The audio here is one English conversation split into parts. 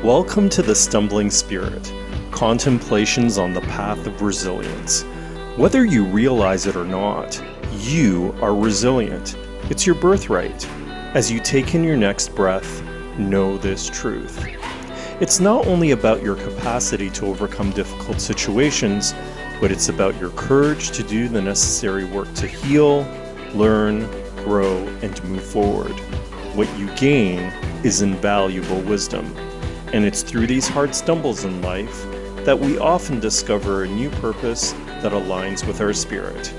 Welcome to the Stumbling Spirit, contemplations on the path of resilience. Whether you realize it or not, you are resilient. It's your birthright. As you take in your next breath, know this truth. It's not only about your capacity to overcome difficult situations, but it's about your courage to do the necessary work to heal, learn, grow, and move forward. What you gain is invaluable wisdom. And it's through these hard stumbles in life that we often discover a new purpose that aligns with our spirit.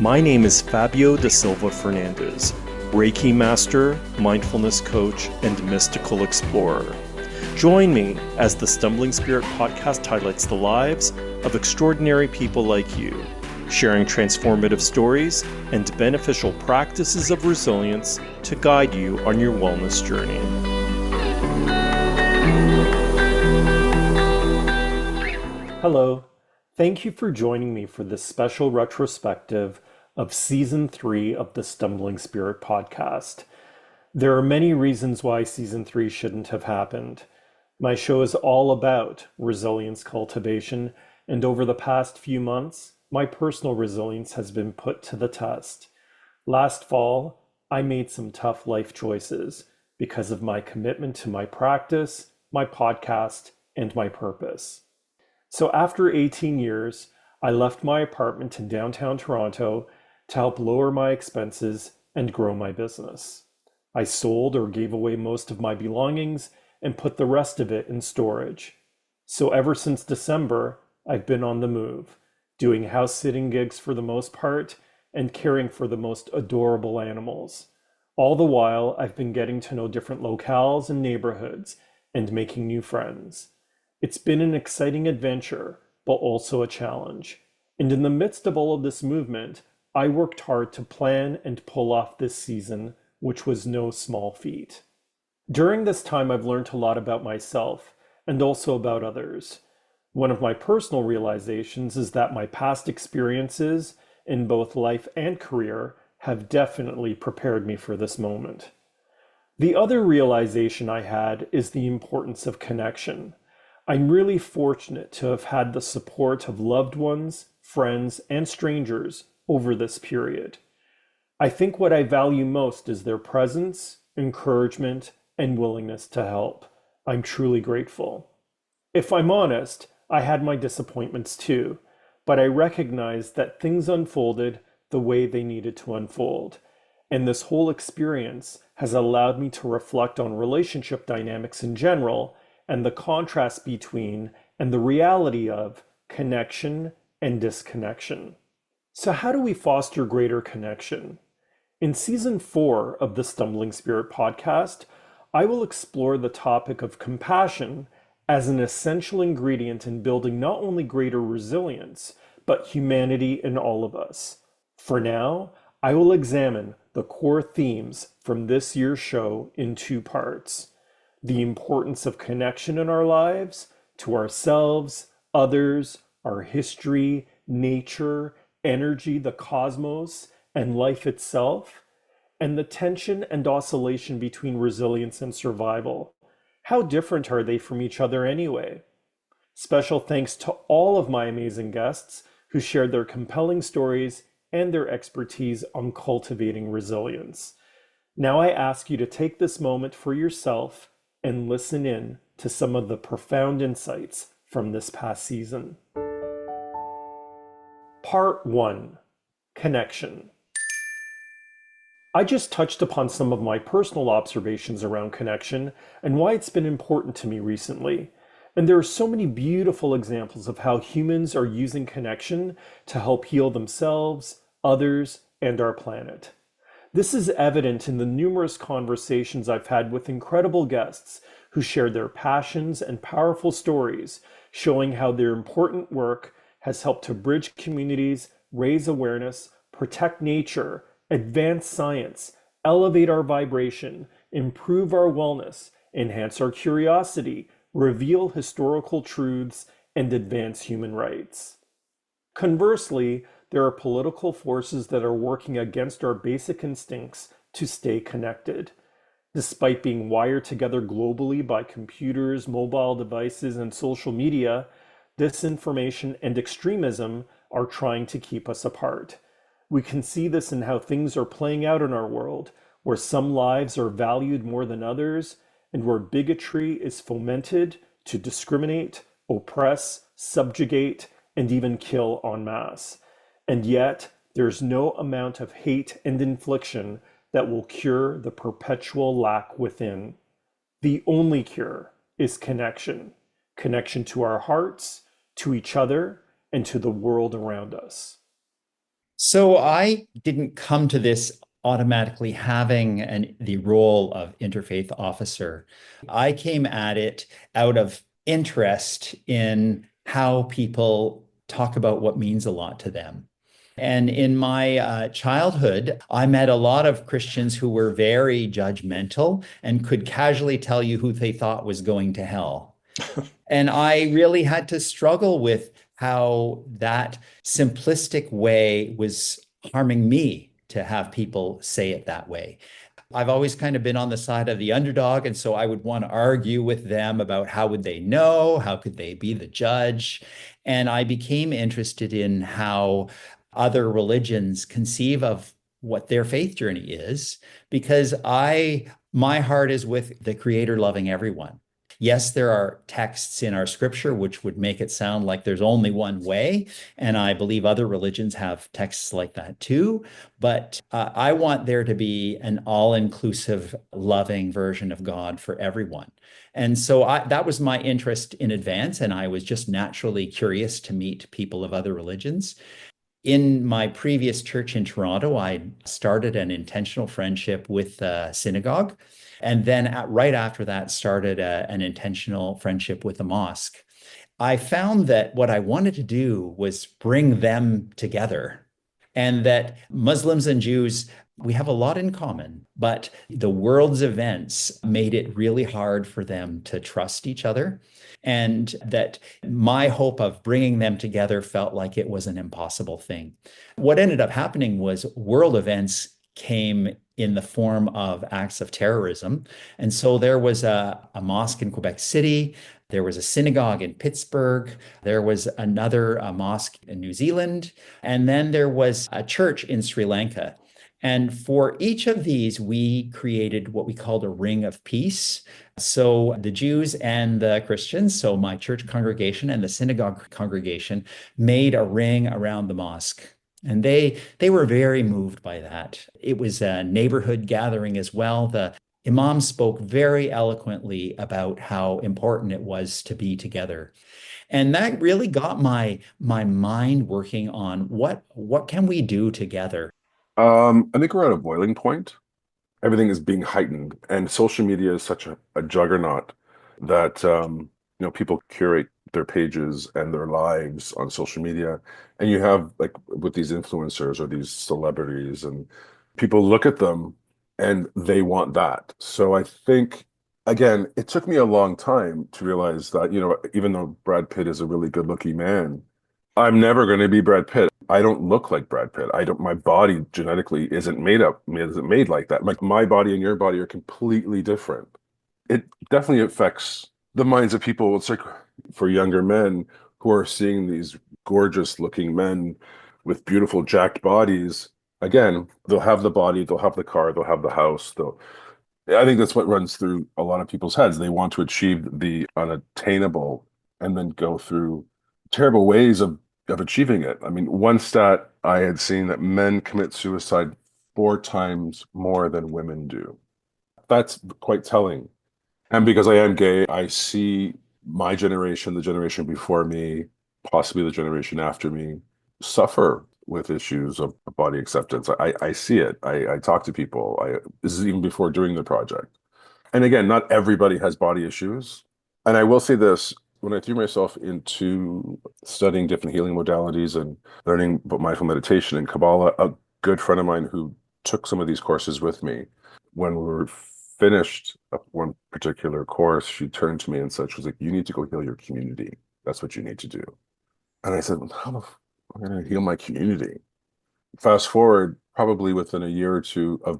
My name is Fabio da Silva Fernandes, Reiki Master, Mindfulness Coach, and Mystical Explorer. Join me as the Stumbling Spirit podcast highlights the lives of extraordinary people like you, sharing transformative stories and beneficial practices of resilience to guide you on your wellness journey. Hello, thank you for joining me for this special retrospective of Season 3 of the Stumbling Spirit podcast. There are many reasons why Season 3 shouldn't have happened. My show is all about resilience cultivation, and over the past few months, my personal resilience has been put to the test. Last fall, I made some tough life choices because of my commitment to my practice, my podcast, and my purpose. So after 18 years, I left my apartment in downtown Toronto to help lower my expenses and grow my business. I sold or gave away most of my belongings and put the rest of it in storage. So ever since December, I've been on the move, doing house sitting gigs for the most part and caring for the most adorable animals. All the while, I've been getting to know different locales and neighborhoods and making new friends. It's been an exciting adventure, but also a challenge. And in the midst of all of this movement, I worked hard to plan and pull off this season, which was no small feat. During this time, I've learned a lot about myself and also about others. One of my personal realizations is that my past experiences in both life and career have definitely prepared me for this moment. The other realization I had is the importance of connection. I'm really fortunate to have had the support of loved ones, friends, and strangers over this period. I think what I value most is their presence, encouragement, and willingness to help. I'm truly grateful. If I'm honest, I had my disappointments too, but I recognized that things unfolded the way they needed to unfold. And this whole experience has allowed me to reflect on relationship dynamics in general and the contrast between and the reality of connection and disconnection. So how do we foster greater connection? In Season 4 of the Stumbling Spirit podcast, I will explore the topic of compassion as an essential ingredient in building not only greater resilience, but humanity in all of us. For now, I will examine the core themes from this year's show in 2 parts. The importance of connection in our lives, to ourselves, others, our history, nature, energy, the cosmos, and life itself, and the tension and oscillation between resilience and survival. How different are they from each other anyway? Special thanks to all of my amazing guests who shared their compelling stories and their expertise on cultivating resilience. Now I ask you to take this moment for yourself and listen in to some of the profound insights from this past season. Part 1. Connection. I just touched upon some of my personal observations around connection and why it's been important to me recently. And there are so many beautiful examples of how humans are using connection to help heal themselves, others, and our planet. This is evident in the numerous conversations I've had with incredible guests who shared their passions and powerful stories, showing how their important work has helped to bridge communities, raise awareness, protect nature, advance science, elevate our vibration, improve our wellness, enhance our curiosity, reveal historical truths, and advance human rights. Conversely, there are political forces that are working against our basic instincts to stay connected. Despite being wired together globally by computers, mobile devices, and social media, disinformation and extremism are trying to keep us apart. We can see this in how things are playing out in our world, where some lives are valued more than others, and where bigotry is fomented to discriminate, oppress, subjugate, and even kill en masse. And yet, there's no amount of hate and infliction that will cure the perpetual lack within. The only cure is connection, connection to our hearts, to each other, and to the world around us. So I didn't come to this automatically having the role of interfaith officer. I came at it out of interest in how people talk about what means a lot to them. And in my childhood, I met a lot of Christians who were very judgmental and could casually tell you who they thought was going to hell. And I really had to struggle with how that simplistic way was harming me to have people say it that way. I've always kind of been on the side of the underdog, and so I would want to argue with them about how would they know, how could they be the judge? And I became interested in how other religions conceive of what their faith journey is, because my heart is with the Creator loving everyone. Yes, there are texts in our scripture which would make it sound like there's only one way. And I believe other religions have texts like that too. But I want there to be an all-inclusive, loving version of God for everyone. And so that was my interest in advance. And I was just naturally curious to meet people of other religions. In my previous church in Toronto, I started an intentional friendship with a synagogue. And then right after that, started an intentional friendship with a mosque. I found that what I wanted to do was bring them together, and that Muslims and Jews, we have a lot in common, but the world's events made it really hard for them to trust each other. And that my hope of bringing them together felt like it was an impossible thing. What ended up happening was world events came in the form of acts of terrorism. And so there was a mosque in Quebec City. There was a synagogue in Pittsburgh. There was another mosque in New Zealand. And then there was a church in Sri Lanka. And for each of these, we created what we called a ring of peace. So the Jews and the Christians, so my church congregation and the synagogue congregation, made a ring around the mosque. And they were very moved by that. It was a neighborhood gathering as well. The Imam spoke very eloquently about how important it was to be together. And that really got my mind working on what can we do together. I think we're at a boiling point. Everything is being heightened, and social media is such a juggernaut that people curate their pages and their lives on social media, and you have like with these influencers or these celebrities, and people look at them and they want that. So I think again, it took me a long time to realize that, even though Brad Pitt is a really good-looking man, I'm never going to be Brad Pitt. I don't look like Brad Pitt. I don't, my body genetically isn't made like that. Like my body and your body are completely different. It definitely affects the minds of people. It's like for younger men who are seeing these gorgeous looking men with beautiful jacked bodies. Again, they'll have the body, they'll have the car, they'll have the house. I think that's what runs through a lot of people's heads. They want to achieve the unattainable and then go through terrible ways of achieving it. I mean, one stat I had seen that men commit suicide 4 times more than women do. That's quite telling. And because I am gay, I see my generation, the generation before me, possibly the generation after me, suffer with issues of body acceptance. I see it. I talk to people. This is even before doing the project. And again, not everybody has body issues. And I will say this, when I threw myself into studying different healing modalities and learning about mindful meditation and Kabbalah, a good friend of mine who took some of these courses with me, when we were finished one particular course, she turned to me and said, she was like, you need to go heal your community. That's what you need to do. And I said, how the f am I going to heal my community? Fast forward probably within a year or two of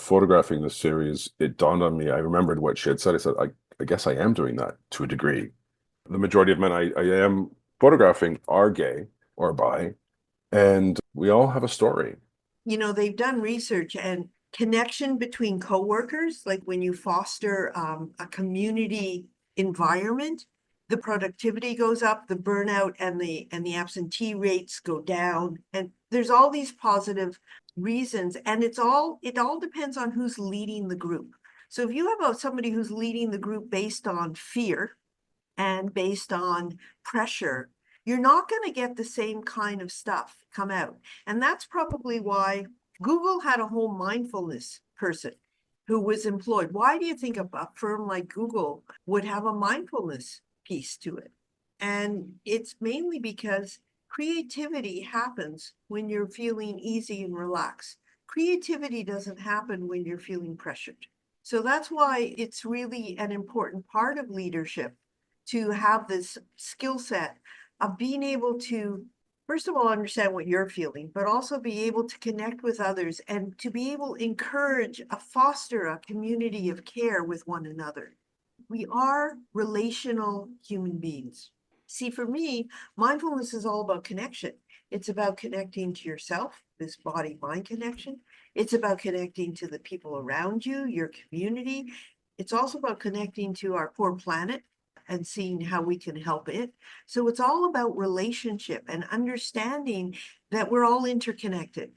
photographing this series, it dawned on me. I remembered what she had said. I said, I guess I am doing that to a degree. The majority of men I am photographing are gay or bi, and we all have a story. They've done research and connection between coworkers, like when you foster a community environment, the productivity goes up, the burnout and the absentee rates go down, and there's all these positive reasons, and it all depends on who's leading the group. So if you have somebody who's leading the group based on fear and based on pressure, you're not going to get the same kind of stuff come out. And that's probably why Google had a whole mindfulness person who was employed. Why do you think a firm like Google would have a mindfulness piece to it? And it's mainly because creativity happens when you're feeling easy and relaxed. Creativity doesn't happen when you're feeling pressured. So that's why it's really an important part of leadership to have this skill set of being able to, first of all, understand what you're feeling, but also be able to connect with others and to be able to encourage, foster a community of care with one another. We are relational human beings. See, for me, mindfulness is all about connection. It's about connecting to yourself, this body-mind connection. It's about connecting to the people around you, your community. It's also about connecting to our poor planet and seeing how we can help it. So it's all about relationship and understanding that we're all interconnected.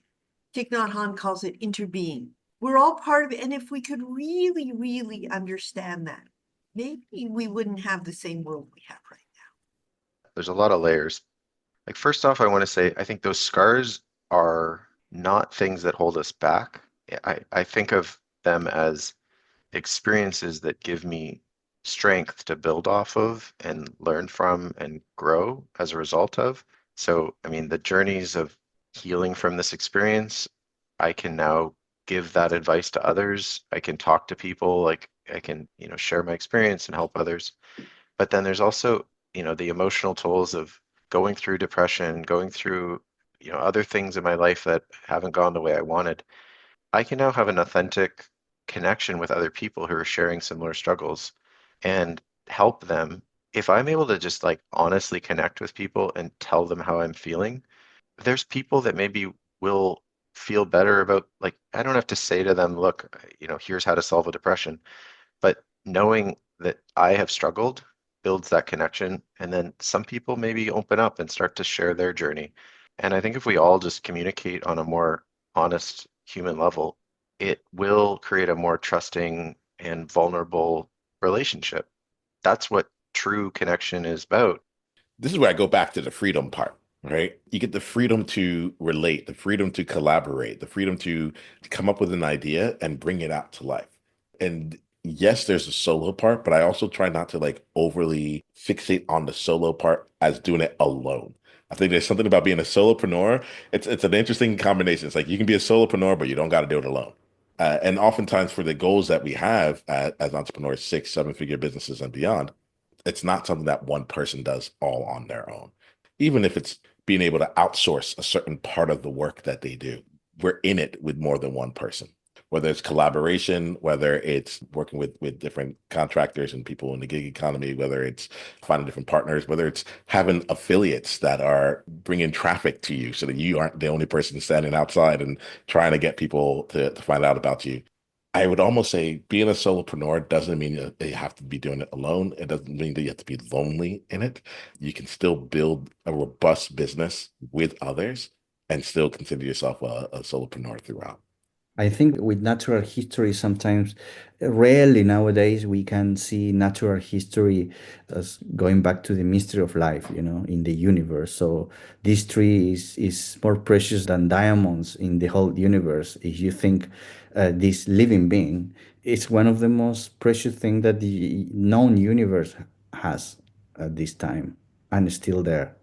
Thich Nhat Hanh calls it interbeing. We're all part of it. And if we could really, really understand that, maybe we wouldn't have the same world we have right now. There's a lot of layers. Like, first off, I want to say, I think those scars are not things that hold us back. I think of them as experiences that give me strength to build off of and learn from and grow as a result of. So, I mean, the journeys of healing from this experience, I can now give that advice to others. I can talk to people, like I can, share my experience and help others. But then there's also, the emotional tolls of going through depression, going through, other things in my life that haven't gone the way I wanted. I can now have an authentic connection with other people who are sharing similar struggles and help them. If I'm able to just like honestly connect with people and tell them how I'm feeling, there's people that maybe will feel better about, like, I don't have to say to them, look, here's how to solve a depression, but knowing that I have struggled builds that connection. And then some people maybe open up and start to share their journey. And I think if we all just communicate on a more honest human level, it will create a more trusting and vulnerable relationship. That's what true connection is about. This is where I go back to the freedom part, right? You get the freedom to relate, the freedom to collaborate, the freedom to come up with an idea and bring it out to life. And yes, there's a solo part, but I also try not to like overly fixate on the solo part as doing it alone. I think there's something about being a solopreneur. It's an interesting combination. It's like you can be a solopreneur, but you don't got to do it alone. And oftentimes for the goals that we have as entrepreneurs, 6, 7 figure businesses and beyond, it's not something that one person does all on their own. Even if it's being able to outsource a certain part of the work that they do, we're in it with more than one person. Whether it's collaboration, whether it's working with different contractors and people in the gig economy, whether it's finding different partners, whether it's having affiliates that are bringing traffic to you so that you aren't the only person standing outside and trying to get people to find out about you. I would almost say being a solopreneur doesn't mean that you have to be doing it alone. It doesn't mean that you have to be lonely in it. You can still build a robust business with others and still consider yourself a solopreneur throughout. I think with natural history, sometimes, rarely nowadays, we can see natural history as going back to the mystery of life, in the universe. So this tree is more precious than diamonds in the whole universe. If you think this living being is one of the most precious things that the known universe has at this time and is still there.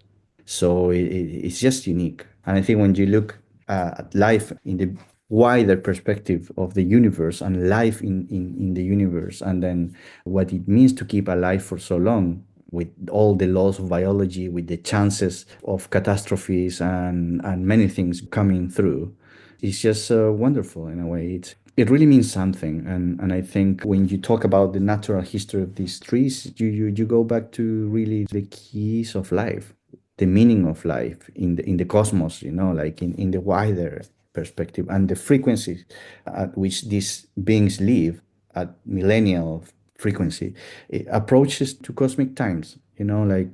So it's just unique. And I think when you look at life in the wider perspective of the universe and life in the universe, and then what it means to keep alive for so long with all the laws of biology, with the chances of catastrophes and many things coming through, It's just wonderful in a way. It really means something, and I think when you talk about the natural history of these trees, you go back to really the keys of life, the meaning of life in the cosmos, like in the wider perspective, and the frequencies at which these beings live at millennial frequency. It approaches to cosmic times, like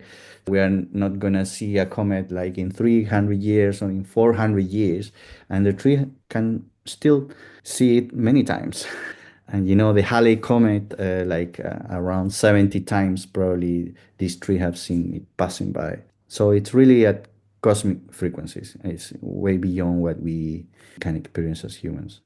we are not gonna see a comet like in 300 years or in 400 years, and the tree can still see it many times. And the Halley comet, around 70 times probably this tree have seen it passing by. So it's really at cosmic frequencies. It's way beyond what we can experience as humans.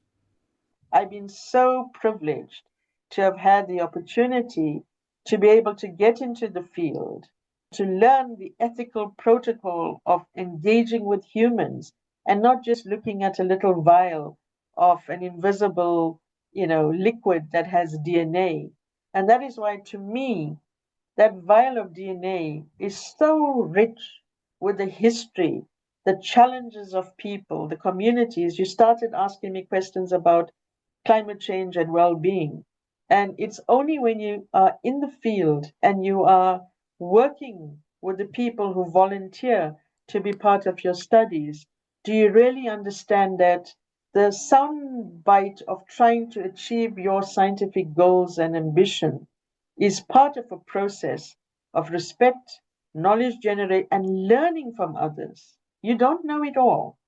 I've been so privileged to have had the opportunity to be able to get into the field, to learn the ethical protocol of engaging with humans and not just looking at a little vial of an invisible, liquid that has DNA. And that is why, to me, that vial of DNA is so rich with the history, the challenges of people, the communities. You started asking me questions about climate change and well-being. And it's only when you are in the field and you are working with the people who volunteer to be part of your studies, do you really understand that the sound bite of trying to achieve your scientific goals and ambition is part of a process of respect, knowledge generate, and learning from others. You don't know it all.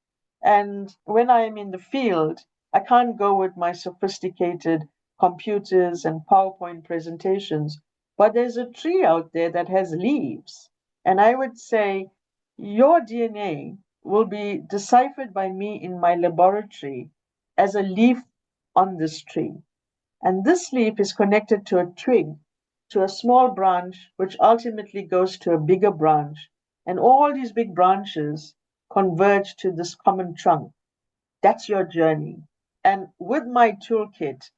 And when I am in the field, I can't go with my sophisticated computers and PowerPoint presentations, but there's a tree out there that has leaves. And I would say your DNA will be deciphered by me in my laboratory as a leaf on this tree. And this leaf is connected to a twig, to a small branch, which ultimately goes to a bigger branch. And all these big branches converge to this common trunk. That's your journey. And with my toolkit,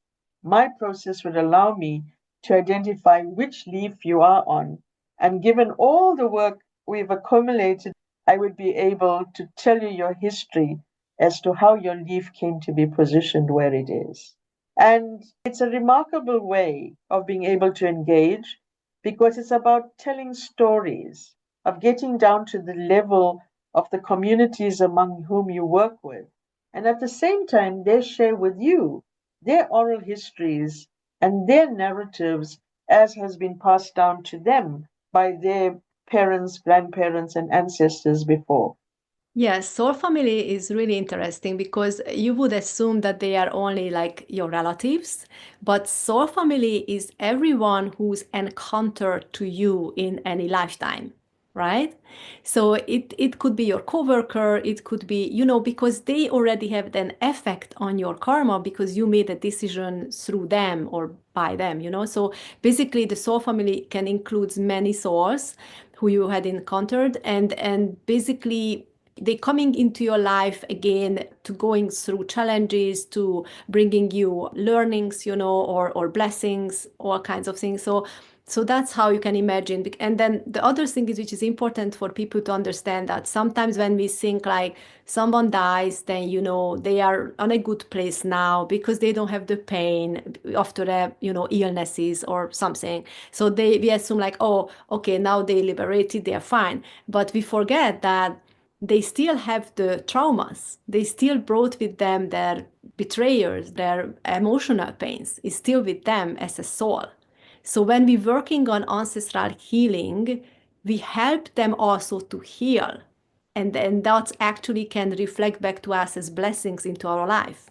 my process would allow me to identify which leaf you are on. And given all the work we've accumulated, I would be able to tell you your history as to how your leaf came to be positioned where it is. And it's a remarkable way of being able to engage because it's about telling stories, of getting down to the level of the communities among whom you work with. And at the same time, they share with you their oral histories and their narratives as has been passed down to them by their parents, grandparents, and ancestors before. Yes, soul family is really interesting because you would assume that they are only like your relatives, but soul family is everyone who's encountered to you in any lifetime, right? So it could be your coworker, it could be, because they already have an effect on your karma because you made a decision through them or by them. So basically the soul family can include many souls who you had encountered and basically they coming into your life again to going through challenges, to bringing you learnings, or blessings, all kinds of things. So that's how you can imagine. And then the other thing is, which is important for people to understand, that sometimes when we think like someone dies, then, they are on a good place now because they don't have the pain after illnesses or something. So we assume like, oh, okay, now they liberated, they are fine. But we forget that they still have the traumas. They still brought with them their betrayers, their emotional pains is still with them as a soul. So when we're working on ancestral healing, we help them also to heal. And then that actually can reflect back to us as blessings into our life.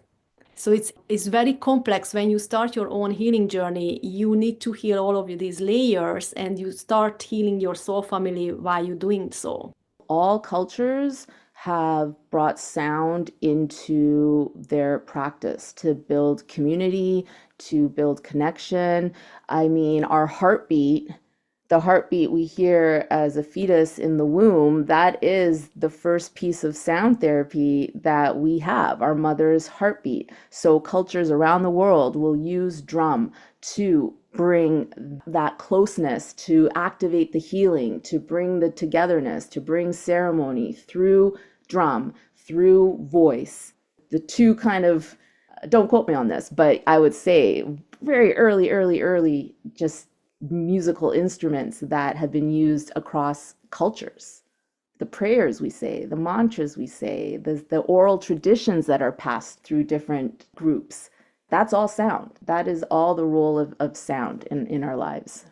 So it's very complex. When you start your own healing journey, you need to heal all of these layers and you start healing your soul family while you're doing so. All cultures have brought sound into their practice to build community, to build connection. I mean, our heartbeat, the heartbeat we hear as a fetus in the womb, that is the first piece of sound therapy that we have, our mother's heartbeat. So cultures around the world will use drum to bring that closeness, to activate the healing, to bring the togetherness, to bring ceremony through drum, through voice. the two kind of, don't quote me on this, but I would say very early, just musical instruments that have been used across cultures. The prayers we say, the mantras we say, the oral traditions that are passed through different groups. That's all sound. That is all the role of sound in our lives.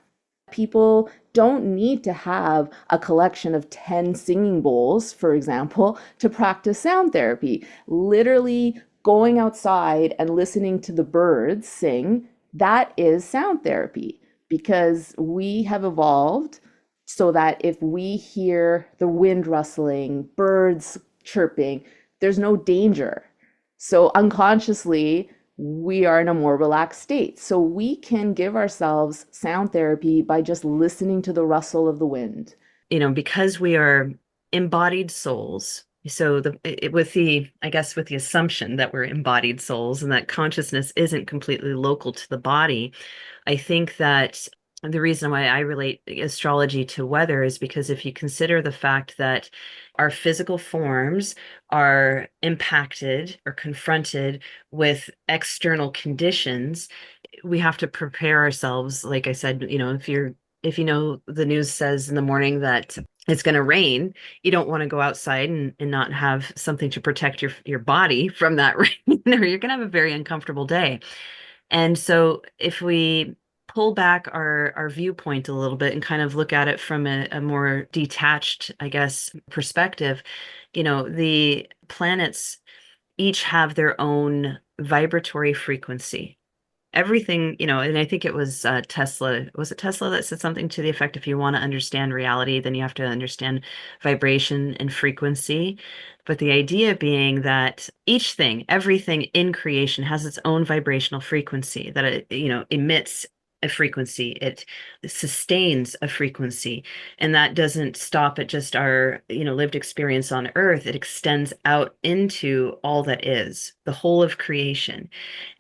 People don't need to have a collection of 10 singing bowls, for example, to practice sound therapy. Literally going outside and listening to the birds sing, that is sound therapy, because we have evolved so that if we hear the wind rustling, birds chirping, there's no danger. So unconsciously, we are in a more relaxed state. So we can give ourselves sound therapy by just listening to the rustle of the wind. Because we are embodied souls. So with the assumption that we're embodied souls and that consciousness isn't completely local to the body, I think that the reason why I relate astrology to weather is because if you consider the fact that our physical forms are impacted or confronted with external conditions, we have to prepare ourselves. Like I said, if the news says in the morning that it's going to rain, you don't want to go outside and not have something to protect your body from that rain, or you're going to have a very uncomfortable day. And so if we pull back our viewpoint a little bit and kind of look at it from a more detached, I guess, perspective, the planets each have their own vibratory frequency. Everything, and I think it was Tesla. Was it Tesla that said something to the effect, if you want to understand reality, then you have to understand vibration and frequency. But the idea being that everything in creation has its own vibrational frequency, that it, emits a frequency, it sustains a frequency, and that doesn't stop at just our lived experience on earth. It extends out into all that is the whole of creation.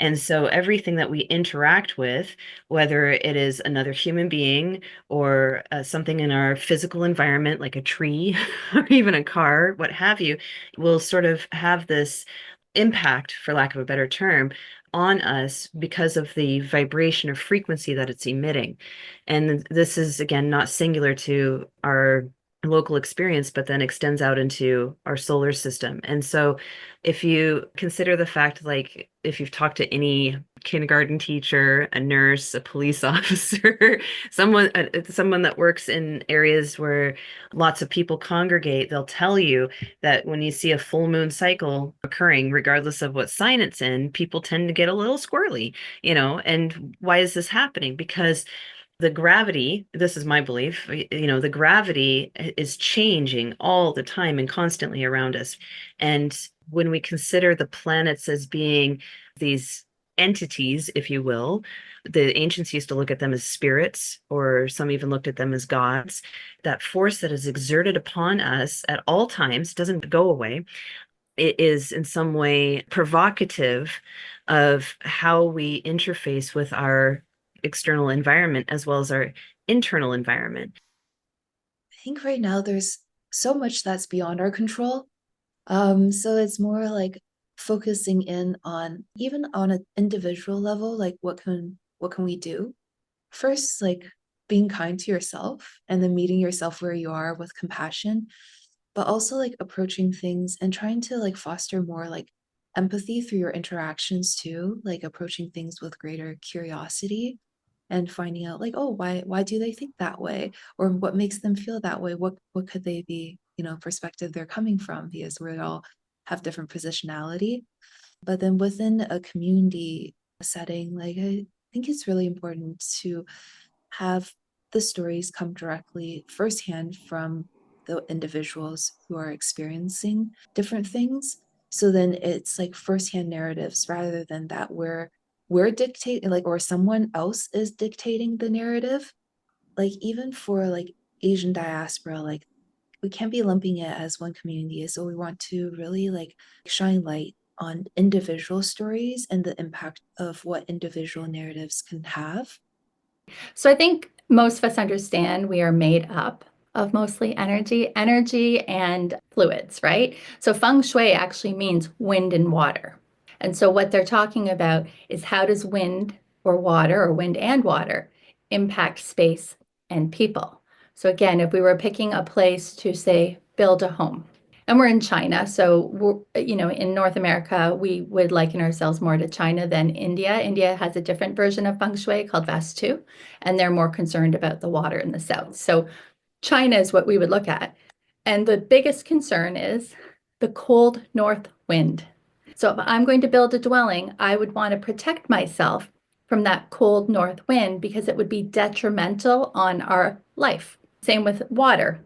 And so everything that we interact with, whether it is another human being or something in our physical environment like a tree or even a car, what have you, will sort of have this impact, for lack of a better term, on us because of the vibration or frequency that it's emitting. And this is, again, not singular to our local experience, but then extends out into our solar system. And so if you consider the fact, like if you've talked to any kindergarten teacher, a nurse, a police officer, someone that works in areas where lots of people congregate, they'll tell you that when you see a full moon cycle occurring, regardless of what sign it's in, people tend to get a little squirrely, and why is this happening? Because the gravity, this is my belief, the gravity is changing all the time and constantly around us. And when we consider the planets as being these entities, if you will, the ancients used to look at them as spirits, or some even looked at them as gods. That force that is exerted upon us at all times doesn't go away. It is in some way provocative of how we interface with our external environment as well as our internal environment. I think right now there's so much that's beyond our control. So it's more like focusing in on, even on an individual level, like what can we do? First, like being kind to yourself, and then meeting yourself where you are with compassion, but also like approaching things and trying to like foster more like empathy through your interactions too, like approaching things with greater curiosity and finding out like, oh, why do they think that way, or what makes them feel that way, what could they be, perspective they're coming from, because we all have different positionality. But then within a community setting, like I think it's really important to have the stories come directly firsthand from the individuals who are experiencing different things. So then it's like firsthand narratives rather than that we're dictating, like, or someone else is dictating the narrative. Like even for like Asian diaspora, like we can't be lumping it as one community. So we want to really like shine light on individual stories and the impact of what individual narratives can have. So I think most of us understand we are made up of mostly energy and fluids, right? So feng shui actually means wind and water. And so what they're talking about is how does wind or water or wind and water impact space and people? So again, if we were picking a place to say build a home, and we're in China, so we're, in North America, we would liken ourselves more to China than India. India has a different version of feng shui called Vastu, and they're more concerned about the water in the south. So China is what we would look at. And the biggest concern is the cold north wind. So if I'm going to build a dwelling, I would want to protect myself from that cold north wind because it would be detrimental on our life. Same with water.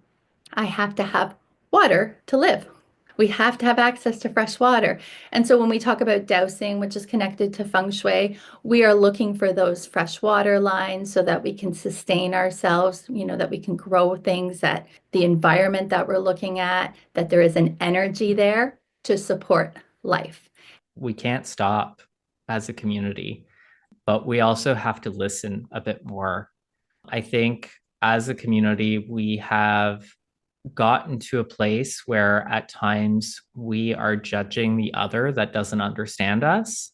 I have to have water to live. We have to have access to fresh water. And so when we talk about dowsing, which is connected to feng shui, we are looking for those fresh water lines so that we can sustain ourselves, that we can grow things, that the environment that we're looking at, that there is an energy there to support life. We can't stop as a community, but we also have to listen a bit more. I think as a community, we have gotten to a place where at times we are judging the other that doesn't understand us.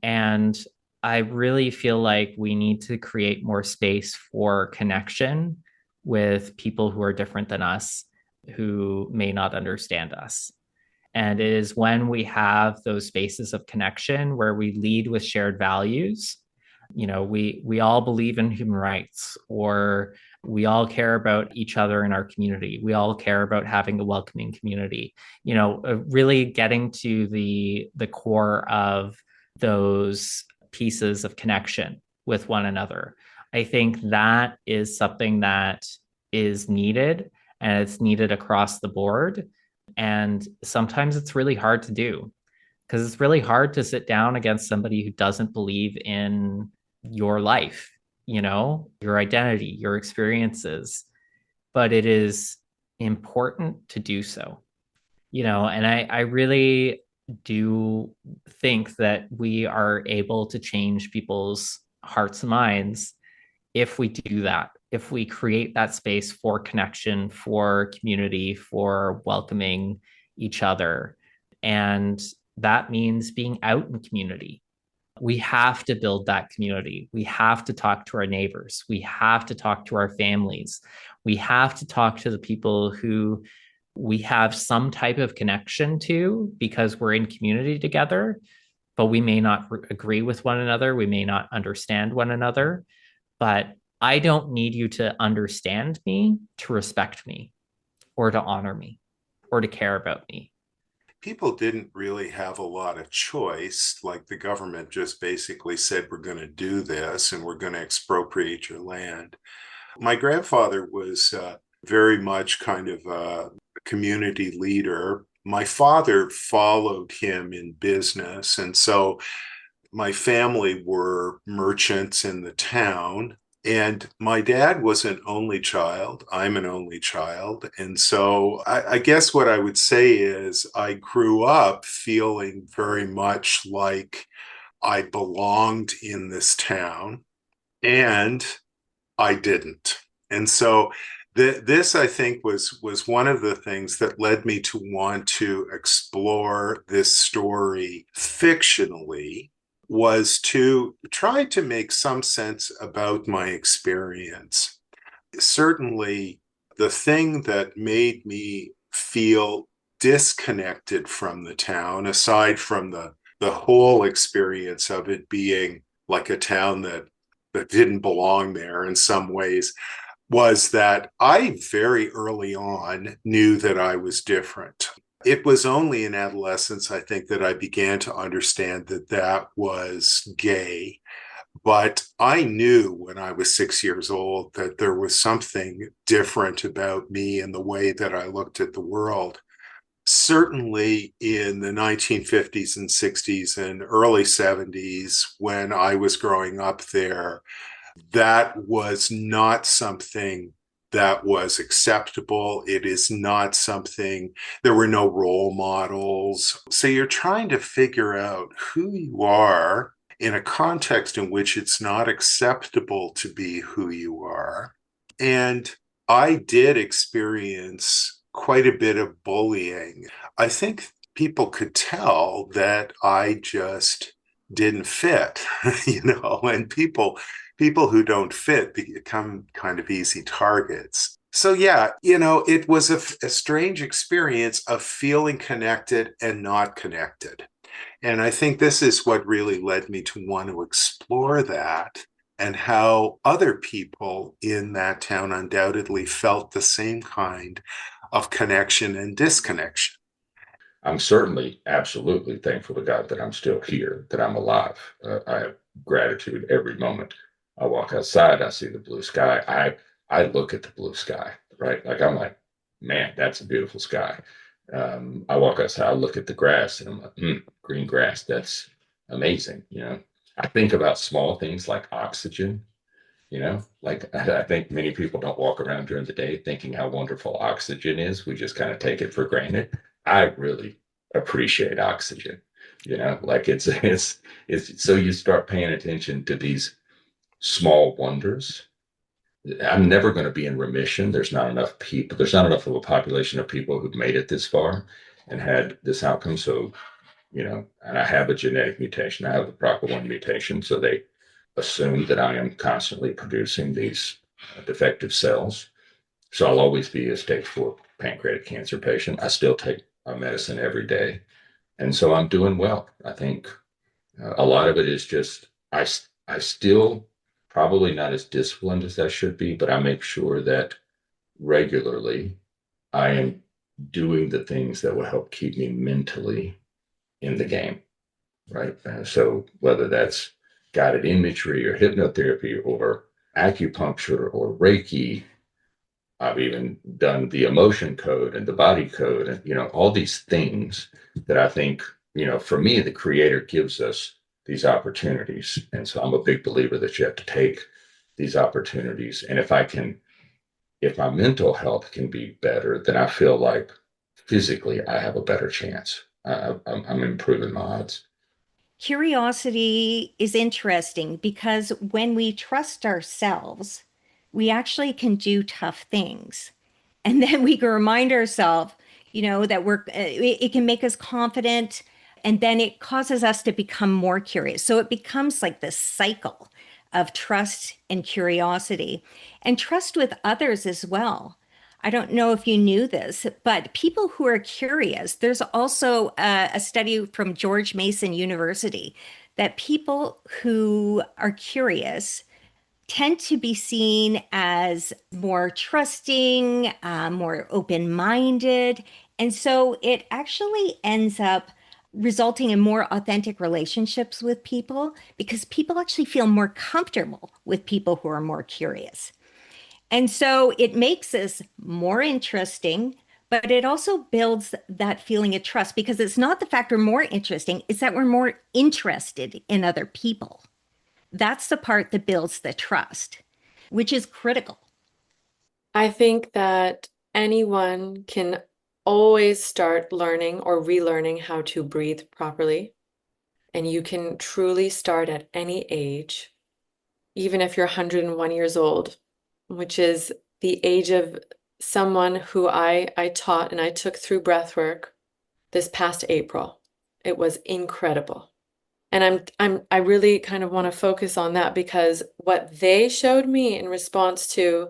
And I really feel like we need to create more space for connection with people who are different than us, who may not understand us. And it is when we have those spaces of connection where we lead with shared values. We all believe in human rights, or we all care about each other in our community. We all care about having a welcoming community. Really getting to the core of those pieces of connection with one another. I think that is something that is needed, and it's needed across the board. And sometimes it's really hard to do because it's really hard to sit down against somebody who doesn't believe in your life, your identity, your experiences. But it is important to do so, and I really do think that we are able to change people's hearts and minds if we do that, if we create that space for connection, for community, for welcoming each other. And that means being out in community. We have to build that community. We have to talk to our neighbors. We have to talk to our families. We have to talk to the people who we have some type of connection to because we're in community together, but we may not agree with one another. We may not understand one another. But I don't need you to understand me to respect me or to honor me or to care about me. People didn't really have a lot of choice. Like the government just basically said, we're going to do this and we're going to expropriate your land. My grandfather was very much kind of a community leader. My father followed him in business. And so my family were merchants in the town. And my dad was an only child. I'm an only child. And so I guess what I would say is I grew up feeling very much like I belonged in this town, and I didn't. And so this, I think, was one of the things that led me to want to explore this story fictionally, was to try to make some sense about my experience. Certainly, the thing that made me feel disconnected from the town, aside from the whole experience of it being like a town that didn't belong there in some ways, was that I very early on knew that I was different. It was only in adolescence, I think, that I began to understand that that was gay. But I knew when I was 6 years old that there was something different about me and the way that I looked at the world. Certainly in the 1950s and 60s and early 70s, when I was growing up there, that was not something that was acceptable. It is not something, there were no role models. So you're trying to figure out who you are in a context in which it's not acceptable to be who you are. And I did experience quite a bit of bullying. I think people could tell that I just didn't fit, and people who don't fit become kind of easy targets. So yeah, it was a strange experience of feeling connected and not connected. And I think this is what really led me to want to explore that and how other people in that town undoubtedly felt the same kind of connection and disconnection. I'm certainly absolutely thankful to God that I'm still here, that I'm alive. I have gratitude every moment. I walk outside, I see the blue sky. I look at the blue sky, right? Like I'm like, man, that's a beautiful sky. I walk outside, I look at the grass, and I'm like, green grass, that's amazing. I think about small things like oxygen. Like I think many people don't walk around during the day thinking how wonderful oxygen is. We just kind of take it for granted. I really appreciate oxygen. Like it's so you start paying attention to these small wonders. I'm never going to be in remission. There's not enough people. There's not enough of a population of people who've made it this far and had this outcome. So, and I have a genetic mutation. I have the BRCA1 mutation. So they assume that I am constantly producing these defective cells. So I'll always be a stage 4 pancreatic cancer patient. I still take medicine every day. And so I'm doing well. I think a lot of it is just, I still probably not as disciplined as I should be, but I make sure that regularly I am doing the things that will help keep me mentally in the game, right? So whether that's guided imagery or hypnotherapy or acupuncture or Reiki, I've even done the emotion code and the body code and, all these things that I think, for me, the creator gives us these opportunities. And so I'm a big believer that you have to take these opportunities. And if my mental health can be better, then I feel like physically I have a better chance. I'm improving my odds. Curiosity is interesting because when we trust ourselves, we actually can do tough things. And then we can remind ourselves, that it can make us confident. And then it causes us to become more curious. So it becomes like this cycle of trust and curiosity and trust with others as well. I don't know if you knew this, but people who are curious, there's also a study from George Mason University that people who are curious tend to be seen as more trusting, more open-minded. And so it actually ends up resulting in more authentic relationships with people because people actually feel more comfortable with people who are more curious. And so it makes us more interesting, but it also builds that feeling of trust because it's not the fact we're more interesting, it's that we're more interested in other people. That's the part that builds the trust, which is critical. I think that anyone can always start learning or relearning how to breathe properly. And you can truly start at any age, even if you're 101 years old, which is the age of someone who I taught and I took through breathwork this past April. It was incredible. And I really kind of want to focus on that because what they showed me in response to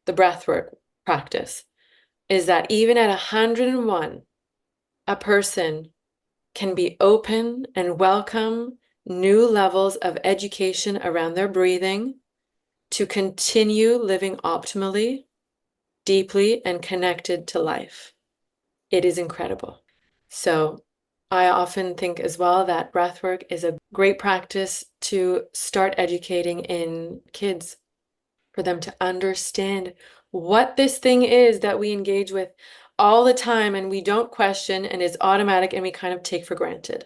the breathwork practice is that even at 101, a person can be open and welcome new levels of education around their breathing to continue living optimally, deeply, and connected to life. It is incredible. So I often think as well that breathwork is a great practice to start educating in kids for them to understand what this thing is that we engage with all the time and we don't question and is automatic and we kind of take for granted.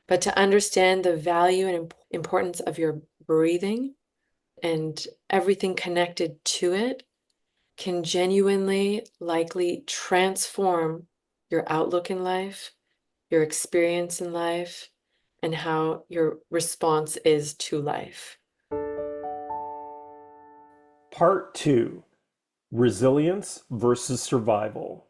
But to understand the value and importance of your breathing and everything connected to it can genuinely likely transform your outlook in life, your experience in life, and how your response is to life. Part 2. Resilience versus survival.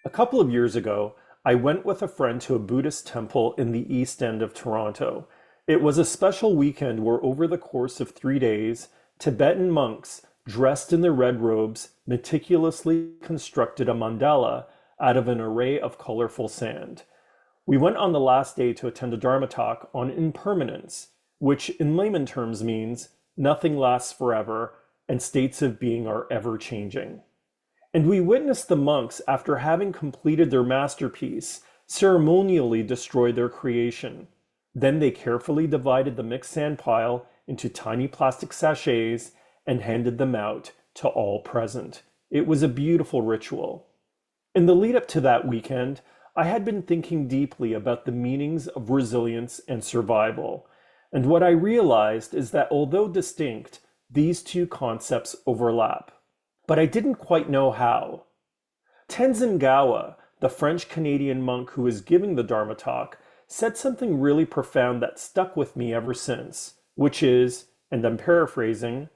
A couple of years ago, I went with a friend to a Buddhist temple in the East End of Toronto. It was a special weekend where, over the course of 3 days, Tibetan monks, dressed in their red robes, meticulously constructed a mandala out of an array of colorful sand. We went on the last day to attend a Dharma talk on impermanence, which in layman terms means nothing lasts forever and states of being are ever changing. And we witnessed the monks, after having completed their masterpiece, ceremonially destroy their creation. Then they carefully divided the mixed sand pile into tiny plastic sachets and handed them out to all present. It was a beautiful ritual. In the lead up to that weekend, I had been thinking deeply about the meanings of resilience and survival. And what I realized is that although distinct, these two concepts overlap. But I didn't quite know how. Tenzin Gawa, the French-Canadian monk who was giving the Dharma talk, said something really profound that stuck with me ever since, which is, and I'm paraphrasing,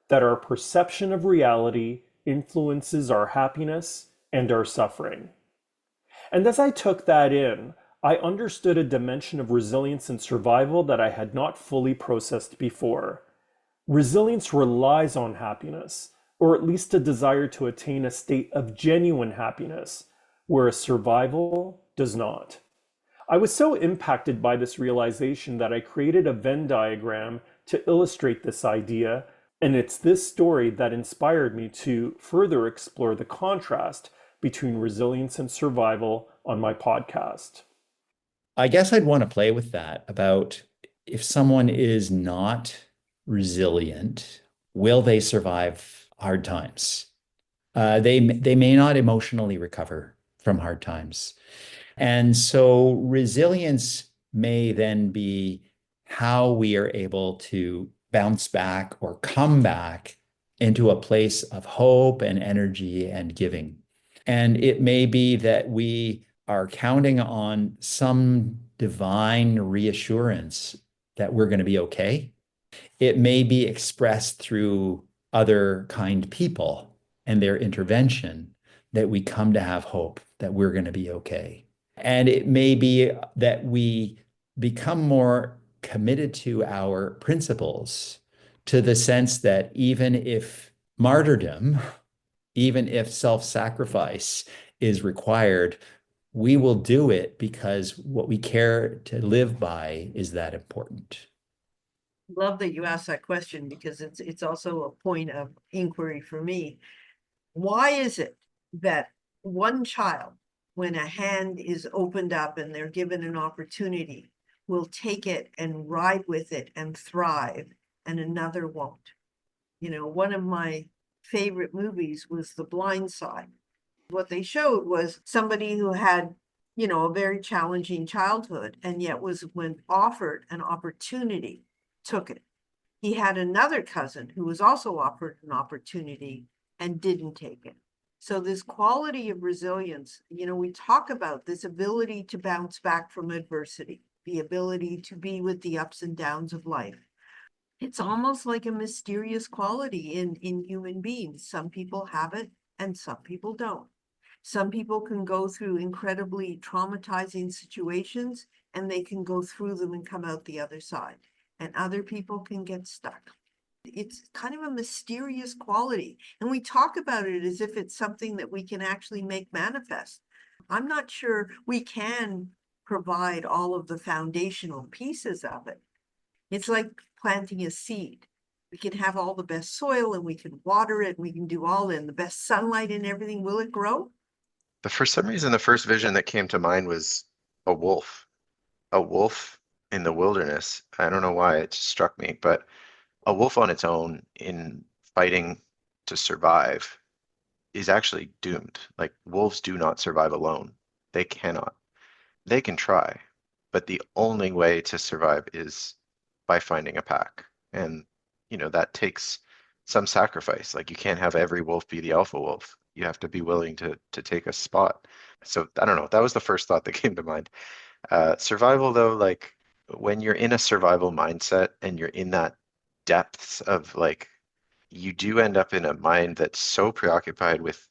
that our perception of reality influences our happiness and our suffering. And as I took that in, I understood a dimension of resilience and survival that I had not fully processed before. Resilience relies on happiness, or at least a desire to attain a state of genuine happiness, whereas survival does not. I was so impacted by this realization that I created a Venn diagram to illustrate this idea, and it's this story that inspired me to further explore the contrast between resilience and survival on my podcast. I guess I'd want to play with that about if someone is not resilient, will they survive hard times? They may not emotionally recover from hard times. And so resilience may then be how we are able to bounce back or come back into a place of hope and energy and giving. And it may be that we are counting on some divine reassurance that we're going to be okay. It may be expressed through other kind people and their intervention that we come to have hope that we're going to be okay. And it may be that we become more committed to our principles, to the sense that even if martyrdom, even if self-sacrifice is required, we will do it because what we care to live by is that important. Love that you asked that question, because it's also a point of inquiry for me. Why is it that one child, when a hand is opened up and they're given an opportunity, will take it and ride with it and thrive, and another won't? You know, one of my favorite movies was The Blind Side. What they showed was somebody who had, you know, a very challenging childhood, and yet was, when offered an opportunity, took it. He had another cousin who was also offered an opportunity and didn't take it. So this quality of resilience, you know, we talk about this ability to bounce back from adversity, the ability to be with the ups and downs of life. It's almost like a mysterious quality in human beings. Some people have it and some people don't. Some people can go through incredibly traumatizing situations and they can go through them and come out the other side. And other people can get stuck. It's kind of a mysterious quality. And we talk about it as if it's something that we can actually make manifest. I'm not sure we can provide all of the foundational pieces of it. It's like planting a seed. We can have all the best soil and we can water it. We can do all in the best sunlight and everything. Will it grow? But for some reason, the first vision that came to mind was a wolf. A wolf in the wilderness. I don't know why it struck me, but a wolf on its own in fighting to survive is actually doomed. Like, wolves do not survive alone. They cannot. They can try, but the only way to survive is by finding a pack. And, you know, that takes some sacrifice. Like, you can't have every wolf be the alpha wolf. You have to be willing to take a spot. So I don't know. That was the first thought that came to mind. Survival, though, like, when you're in a survival mindset and you're in that depths of like you do end up in a mind that's so preoccupied with,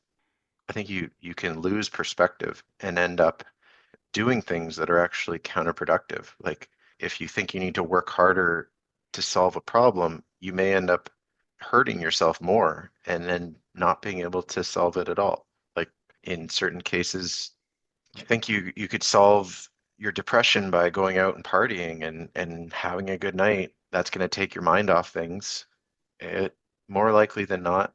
I think you can lose perspective and end up doing things that are actually counterproductive. Like if you think you need to work harder to solve a problem, you may end up hurting yourself more and then not being able to solve it at all. Like in certain cases, you think you could solve your depression by going out and partying and having a good night. That's going to take your mind off things. It more likely than not,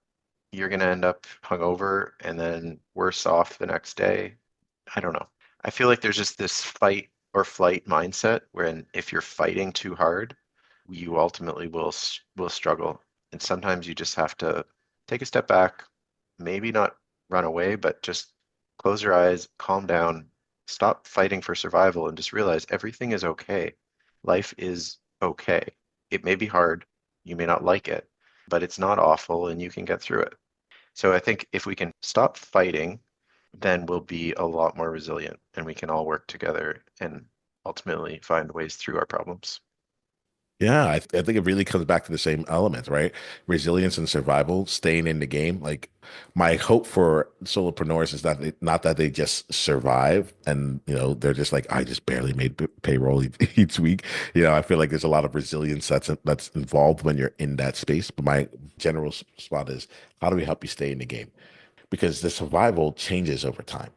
you're going to end up hungover and then worse off the next day. I don't know. I feel like there's just this fight or flight mindset wherein if you're fighting too hard, you ultimately will struggle. And sometimes you just have to take a step back, maybe not run away, but just close your eyes, calm down, stop fighting for survival, and just realize everything is okay. Life is okay. It may be hard, you may not like it, but it's not awful and you can get through it. So I think if we can stop fighting, then we'll be a lot more resilient and we can all work together and ultimately find ways through our problems. Yeah, I think it really comes back to the same elements, right? Resilience and survival, staying in the game. Like my hope for solopreneurs is that not that they just survive and they're just like I just barely made payroll each week. I feel like there's a lot of resilience that's involved when you're in that space. But my general spot is how do we help you stay in the game? Because the survival changes over time.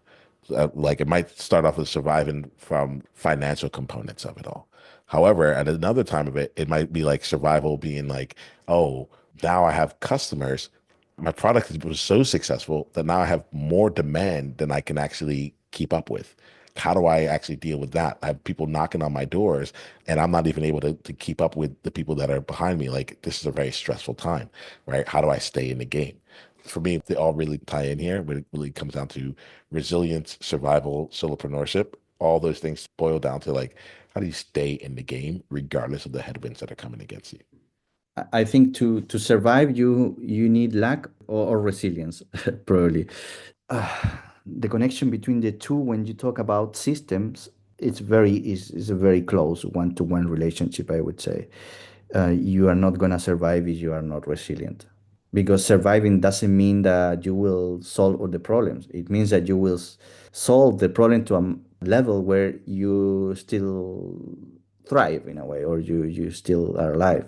Like it might start off with surviving from financial components of it all. However, at another time of it, it might be like survival being like, oh, now I have customers. My product was so successful that now I have more demand than I can actually keep up with. How do I actually deal with that? I have people knocking on my doors and I'm not even able to keep up with the people that are behind me. Like this is a very stressful time, right? How do I stay in the game? For me, they all really tie in here, but it really comes down to resilience, survival, solopreneurship. All those things boil down to like, how do you stay in the game regardless of the headwinds that are coming against you? I think to survive, you need luck or resilience, probably. The connection between the two, when you talk about systems, is a very close one-to-one relationship, I would say. You are not gonna survive if you are not resilient, because surviving doesn't mean that you will solve all the problems. It means that you will solve the problem to a level where you still thrive in a way, or you still are alive.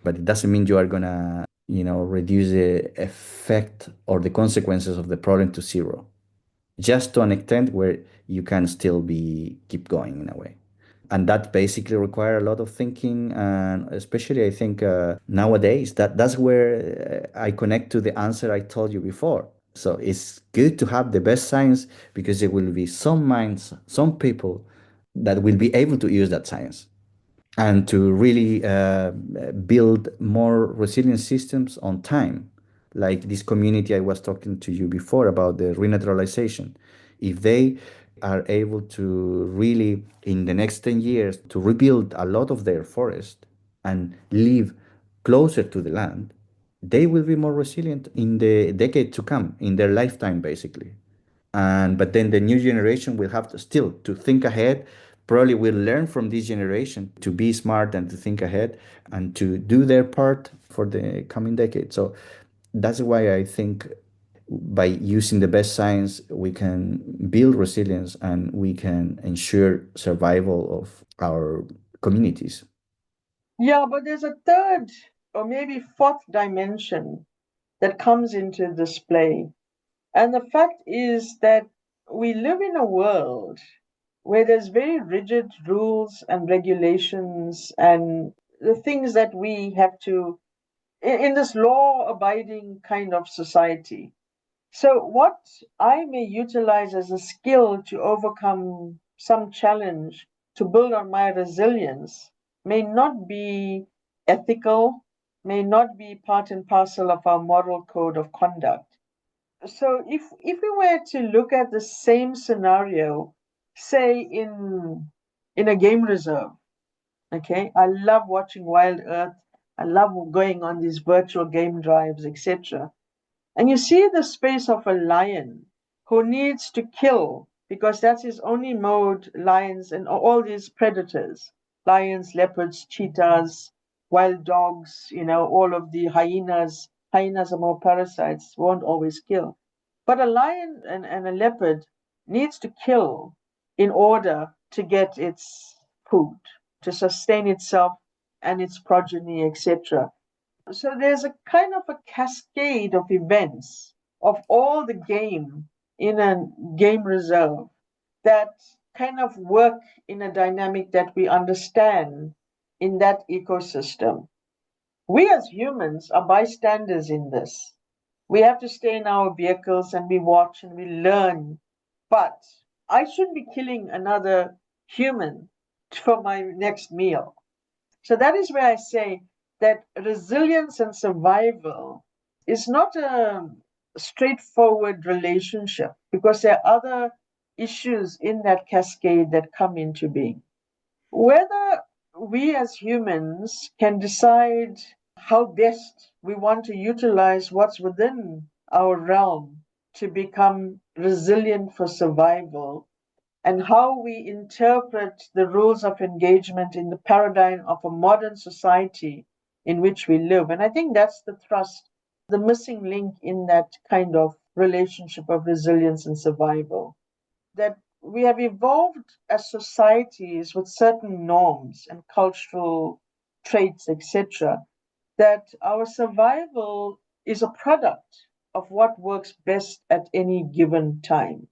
But it doesn't mean you are gonna reduce the effect or the consequences of the problem to zero, just to an extent where you can still keep going in a way. And that basically require a lot of thinking, and especially I think nowadays that's where I connect to the answer I told you before. So it's good to have the best science, because there will be some minds, some people that will be able to use that science and to really build more resilient systems on time, like this community I was talking to you before about the renaturalization. If they are able to really, in the next 10 years, to rebuild a lot of their forest and live closer to the land, they will be more resilient in the decade to come, in their lifetime, basically. And but then the new generation will have to still to think ahead. Probably will learn from this generation to be smart and to think ahead and to do their part for the coming decade. So that's why I think by using the best science we can build resilience and we can ensure survival of our communities. Yeah, but there's a third or maybe fourth dimension that comes into display. And the fact is that we live in a world where there's very rigid rules and regulations and the things that we have to, in this law abiding kind of society. So, what I may utilize as a skill to overcome some challenge, to build on my resilience, may not be ethical, may not be part and parcel of our moral code of conduct. So, if we were to look at the same scenario, say in a game reserve, okay, I love watching Wild Earth, I love going on these virtual game drives, etc. And you see the space of a lion who needs to kill because that's his only mode, lions and all these predators, lions, leopards, cheetahs, wild dogs, all of the hyenas, hyenas are more parasites, won't always kill. But a lion and a leopard needs to kill in order to get its food, to sustain itself and its progeny, etc. So there's a kind of a cascade of events of all the game in a game reserve that kind of work in a dynamic that we understand in that ecosystem. We as humans are bystanders in this. We have to stay in our vehicles and we watch and we learn. But I shouldn't be killing another human for my next meal. So that is where I say that resilience and survival is not a straightforward relationship because there are other issues in that cascade that come into being. Whether we as humans can decide how best we want to utilize what's within our realm to become resilient for survival, and how we interpret the rules of engagement in the paradigm of a modern society in which we live. And I think that's the thrust, the missing link in that kind of relationship of resilience and survival. That we have evolved as societies with certain norms and cultural traits, etc., that our survival is a product of what works best at any given time.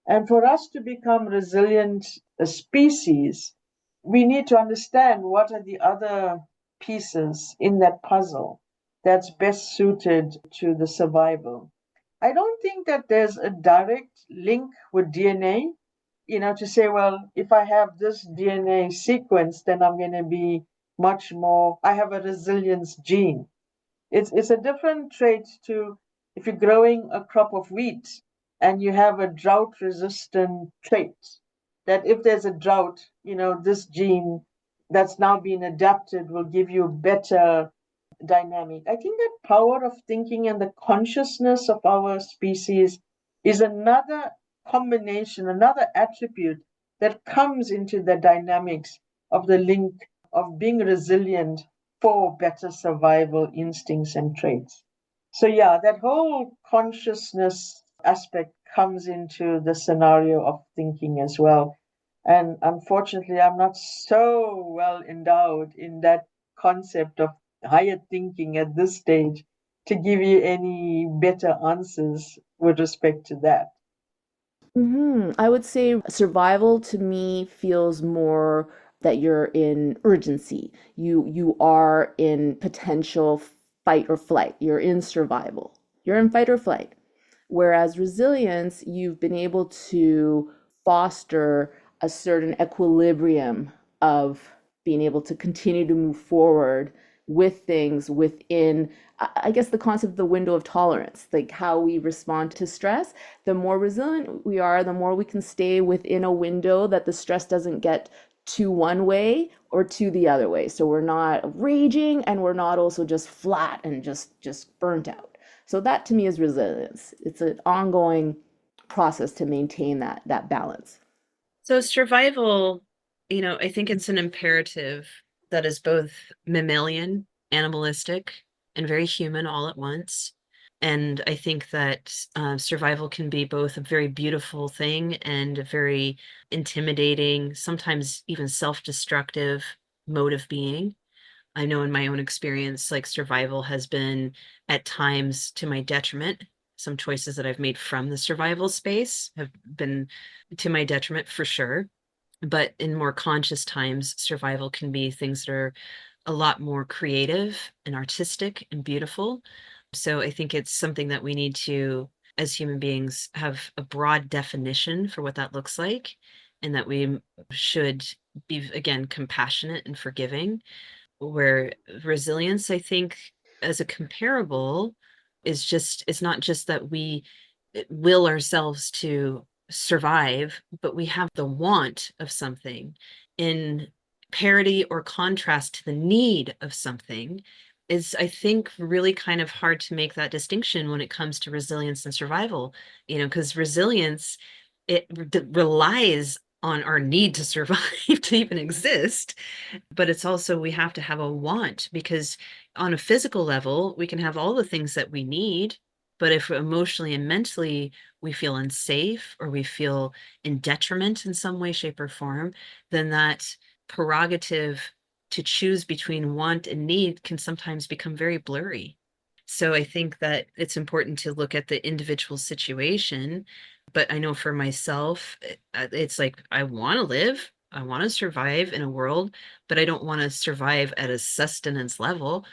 And for us to become resilient species, we need to understand what are the other pieces in that puzzle that's best suited to the survival. I don't think that there's a direct link with DNA, to say, well, if I have this DNA sequence, then I'm going to be much more, I have a resilience gene. It's a different trait to if you're growing a crop of wheat and you have a drought resistant trait, that if there's a drought, this gene that's now been adapted will give you better dynamic. I think that power of thinking and the consciousness of our species is another combination, another attribute that comes into the dynamics of the link of being resilient for better survival instincts and traits. So, yeah, that whole consciousness aspect comes into the scenario of thinking as well. And unfortunately, I'm not so well endowed in that concept of higher thinking at this stage to give you any better answers with respect to that. I would say survival to me feels more that you're in urgency. You are in potential fight or flight. You're in survival. You're in fight or flight. Whereas resilience, you've been able to foster a certain equilibrium of being able to continue to move forward with things within, I guess, the concept of the window of tolerance, like how we respond to stress. The more resilient we are, the more we can stay within a window that the stress doesn't get to one way or to the other way. So we're not raging and we're not also just flat and just burnt out. So that to me is resilience. It's an ongoing process to maintain that balance. So survival, I think it's an imperative that is both mammalian, animalistic, and very human all at once. And I think that survival can be both a very beautiful thing and a very intimidating, sometimes even self-destructive mode of being. I know in my own experience, like survival has been at times to my detriment. Some choices that I've made from the survival space have been to my detriment for sure. But in more conscious times, survival can be things that are a lot more creative and artistic and beautiful. So I think it's something that we need to, as human beings, have a broad definition for what that looks like, and that we should be, again, compassionate and forgiving. Where resilience, I think, as a comparable, it's not just that we will ourselves to survive, but we have the want of something in parity or contrast to the need of something. Is, I think, really kind of hard to make that distinction when it comes to resilience and survival, because resilience, it relies on our need to survive to even exist, but it's also we have to have a want, because on a physical level, we can have all the things that we need, but if emotionally and mentally we feel unsafe or we feel in detriment in some way, shape, or form, then that prerogative to choose between want and need can sometimes become very blurry. So I think that it's important to look at the individual situation. But I know for myself, it's like I want to live, I want to survive in a world, but I don't want to survive at a sustenance level.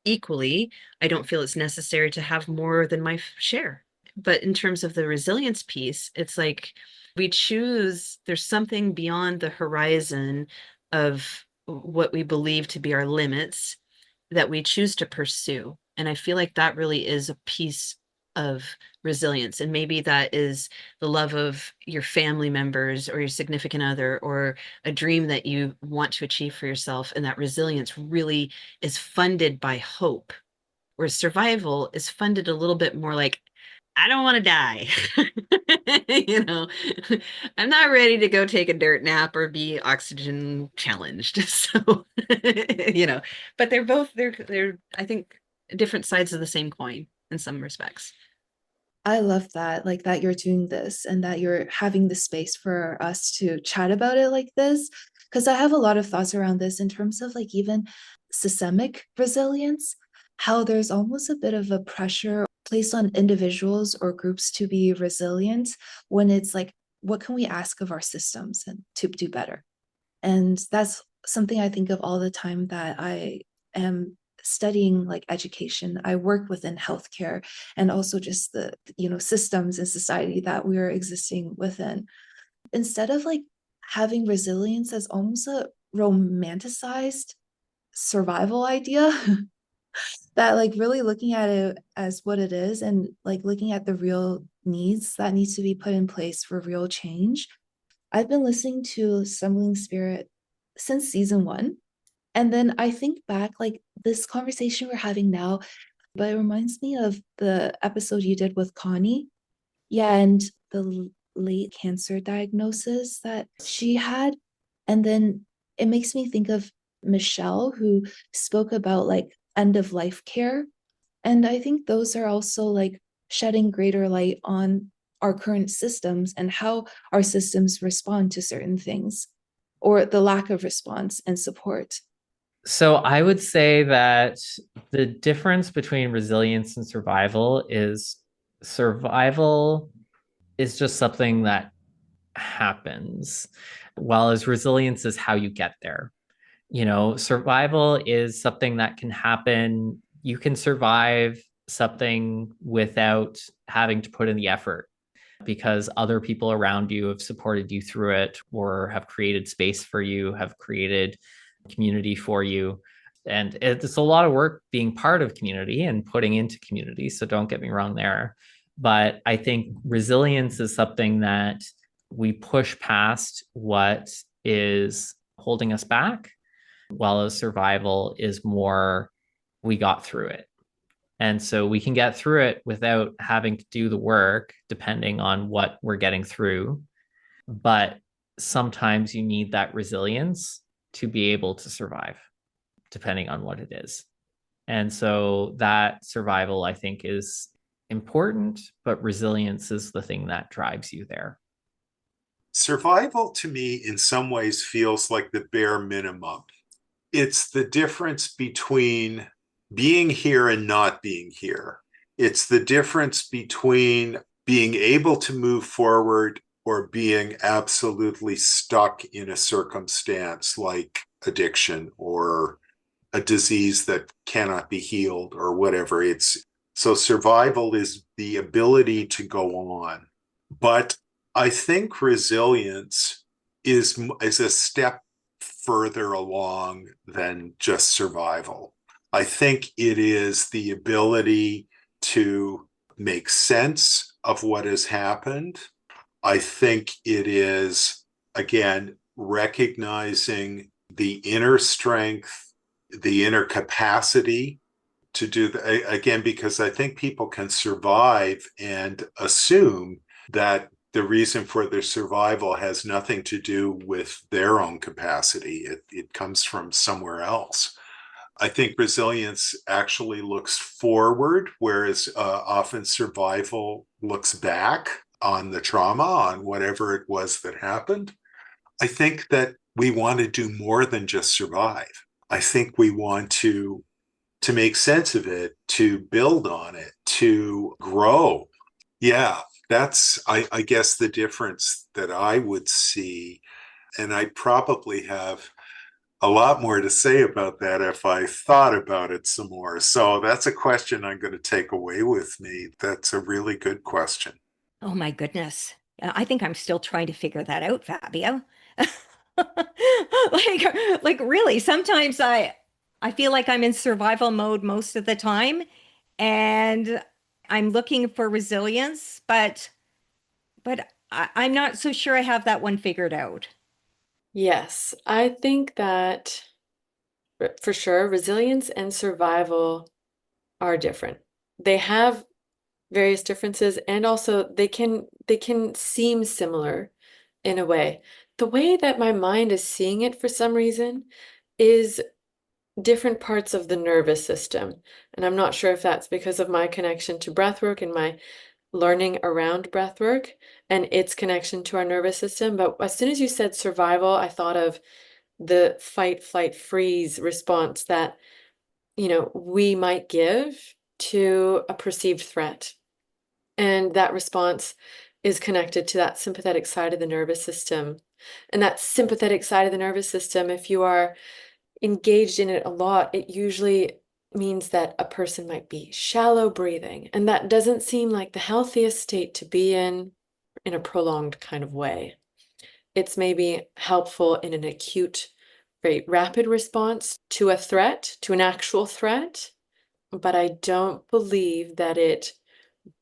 Equally, I don't feel it's necessary to have more than my share. But in terms of the resilience piece, it's like we choose, there's something beyond the horizon of what we believe to be our limits that we choose to pursue. And I feel like that really is a piece of resilience. And maybe that is the love of your family members or your significant other, or a dream that you want to achieve for yourself. And that resilience really is funded by hope, whereas survival is funded a little bit more like, I don't want to die. You know, I'm not ready to go take a dirt nap or be oxygen challenged. So, you know, but they're I think different sides of the same coin in some respects. I love that, like that you're doing this and that you're having the space for us to chat about it like this. Because I have a lot of thoughts around this in terms of like even systemic resilience, how there's almost a bit of a pressure placed on individuals or groups to be resilient when it's like, what can we ask of our systems and to do better? And that's something I think of all the time that I am studying like education. I work within healthcare and also just the, systems in society that we're existing within. Instead of like having resilience as almost a romanticized survival idea, that like really looking at it as what it is and like looking at the real needs that needs to be put in place for real change. I've been listening to Stumbling Spirit since season 1. And then I think back, like this conversation we're having now, but it reminds me of the episode you did with Connie. Yeah, and the late cancer diagnosis that she had. And then it makes me think of Michelle, who spoke about like end of life care. And I think those are also like shedding greater light on our current systems and how our systems respond to certain things or the lack of response and support. So I would say that the difference between resilience and survival is survival is just something that happens, while as resilience is how you get there. You know, survival is something that can happen. You can survive something without having to put in the effort because other people around you have supported you through it or have created space for you, have created community for you. And it's a lot of work being part of community and putting into community. So don't get me wrong there. But I think resilience is something that we push past what is holding us back, while as survival is more, we got through it. And so we can get through it without having to do the work, depending on what we're getting through. But sometimes you need that resilience to be able to survive, depending on what it is. And so that survival, I think, is important, but resilience is the thing that drives you there. Survival to me, in some ways, feels like the bare minimum. It's the difference between being here and not being here. It's the difference between being able to move forward or being absolutely stuck in a circumstance like addiction or a disease that cannot be healed or whatever. So survival is the ability to go on. But I think resilience is a step further along than just survival. I think it is the ability to make sense of what has happened. I think it is, again, recognizing the inner strength, the inner capacity to do again, because I think people can survive and assume that the reason for their survival has nothing to do with their own capacity. It comes from somewhere else. I think resilience actually looks forward, whereas often survival looks back on the trauma, on whatever it was that happened. I think that we want to do more than just survive. I think we want to make sense of it, to build on it, to grow. Yeah, that's, I guess, the difference that I would see. And I probably have a lot more to say about that if I thought about it some more. So that's a question I'm going to take away with me. That's a really good question. Oh my goodness. I think I'm still trying to figure that out, Fabio. Like really, sometimes I feel like I'm in survival mode most of the time, and I'm looking for resilience, but I'm not so sure I have that one figured out. Yes, I think that for sure, resilience and survival are different. They have various differences, and also they can seem similar in a way. The way that my mind is seeing it for some reason is different parts of the nervous system. And I'm not sure if that's because of my connection to breathwork and my learning around breathwork and its connection to our nervous system. But as soon as you said survival, I thought of the fight, flight, freeze response that, we might give to a perceived threat. And that response is connected to that sympathetic side of the nervous system. And that sympathetic side of the nervous system, if you are engaged in it a lot, it usually means that a person might be shallow breathing. And that doesn't seem like the healthiest state to be in a prolonged kind of way. It's maybe helpful in an acute, very rapid response to a threat, to an actual threat. But I don't believe that it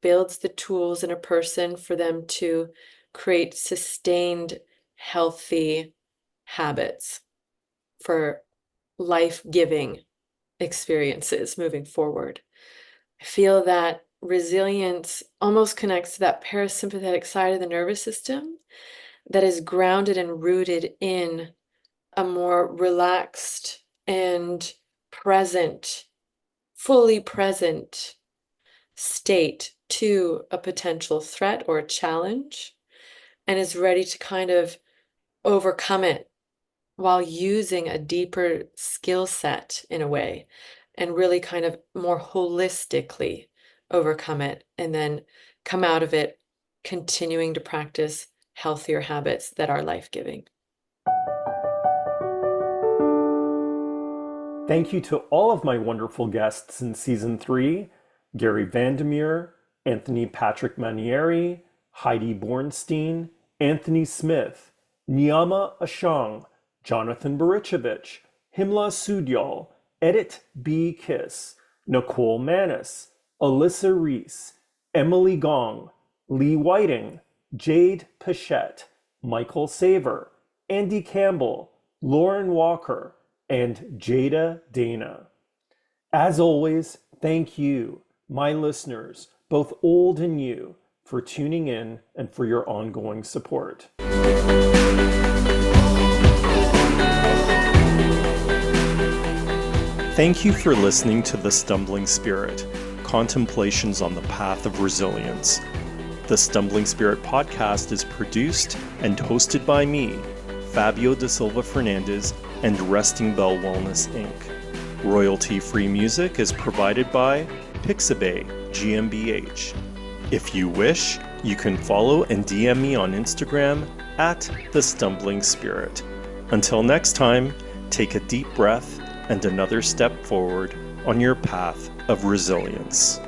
builds the tools in a person for them to create sustained, healthy habits for life-giving experiences moving forward. I feel that resilience almost connects to that parasympathetic side of the nervous system that is grounded and rooted in a more relaxed and present, fully present state to a potential threat or a challenge, and is ready to kind of overcome it while using a deeper skill set in a way, and really kind of more holistically overcome it, and then come out of it continuing to practice healthier habits that are life-giving. Thank you to all of my wonderful guests in Season 3, Gary Vandermeer, Anthony Patrick Manieri, Heidi Bornstein, Anthony Smith, Niyama Ashang, Jonathan Barichevich, Himla Sudyal, Edit B. Kiss, Nicole Manis, Alyssa Reese, Emily Gong, Lee Whiting, Jade Pichette, Michael Saver, Andy Campbell, Lauren Walker, and Jada Dana. As always, thank you, my listeners, both old and new, for tuning in and for your ongoing support. Thank you for listening to The Stumbling Spirit, Contemplations on the Path of Resilience. The Stumbling Spirit podcast is produced and hosted by me, Fabio da Silva Fernandes, and Resting Bell Wellness, Inc. Royalty-free music is provided by Pixabay GmbH. If you wish, you can follow and DM me on Instagram at The Stumbling Spirit. Until next time, take a deep breath and another step forward on your path of resilience.